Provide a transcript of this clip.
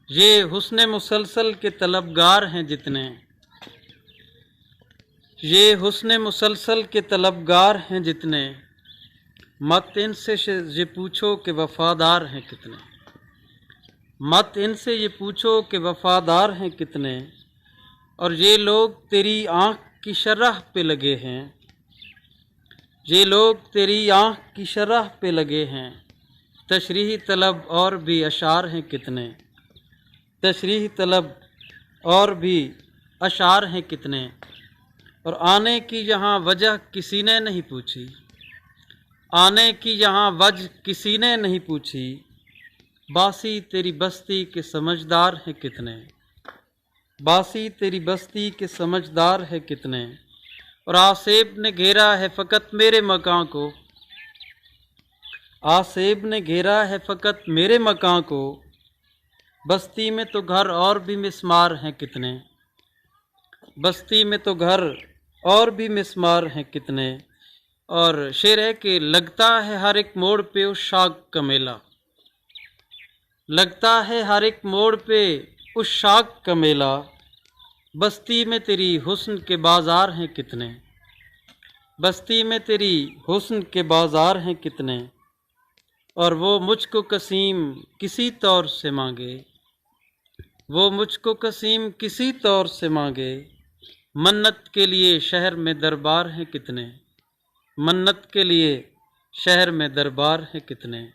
یہ حسن مسلسل کے طلبگار ہیں جتنے، یہ حسن مسلسل کے طلبگار ہیں جتنے، مت ان سے یہ پوچھو کہ وفادار ہیں کتنے، مت ان سے یہ پوچھو کہ وفادار ہیں کتنے، اور یہ لوگ تیری آنکھ کی شرح پہ لگے ہیں، یہ لوگ تیری آنکھ کی شرح پہ لگے ہیں، تشریح طلب اور بھی اشعار ہیں کتنے، تشریح طلب اور بھی اشعار ہیں کتنے، اور آنے کی یہاں وجہ کسی نے نہیں پوچھی، آنے کی یہاں وجہ کسی نے نہیں پوچھی، باسی تیری بستی کے سمجھدار ہیں کتنے، باسی تیری بستی کے سمجھدار ہے کتنے، اور آسیب نے گھیرا ہے فقط میرے مکان کو، آسیب نے گھیرا ہے فقط میرے مکان کو، بستی میں تو گھر اور بھی مسمار ہیں کتنے، بستی میں تو گھر اور بھی مسمار ہیں کتنے، اور شعر ہے کہ لگتا ہے ہر ایک موڑ پہ اس شاخ کا میلہ، لگتا ہے ہر ایک موڑ پہ اس شاخ کا میلہ، بستی میں تیری حسن کے بازار ہیں کتنے، بستی میں تیری حسن کے بازار ہیں کتنے، اور وہ مجھ کو قسیم کسی طور سے مانگے، وہ مجھ کو قسیم کسی طور سے مانگے، منت کے لیے شہر میں دربار ہیں کتنے، منت کے لیے شہر میں دربار ہیں کتنے۔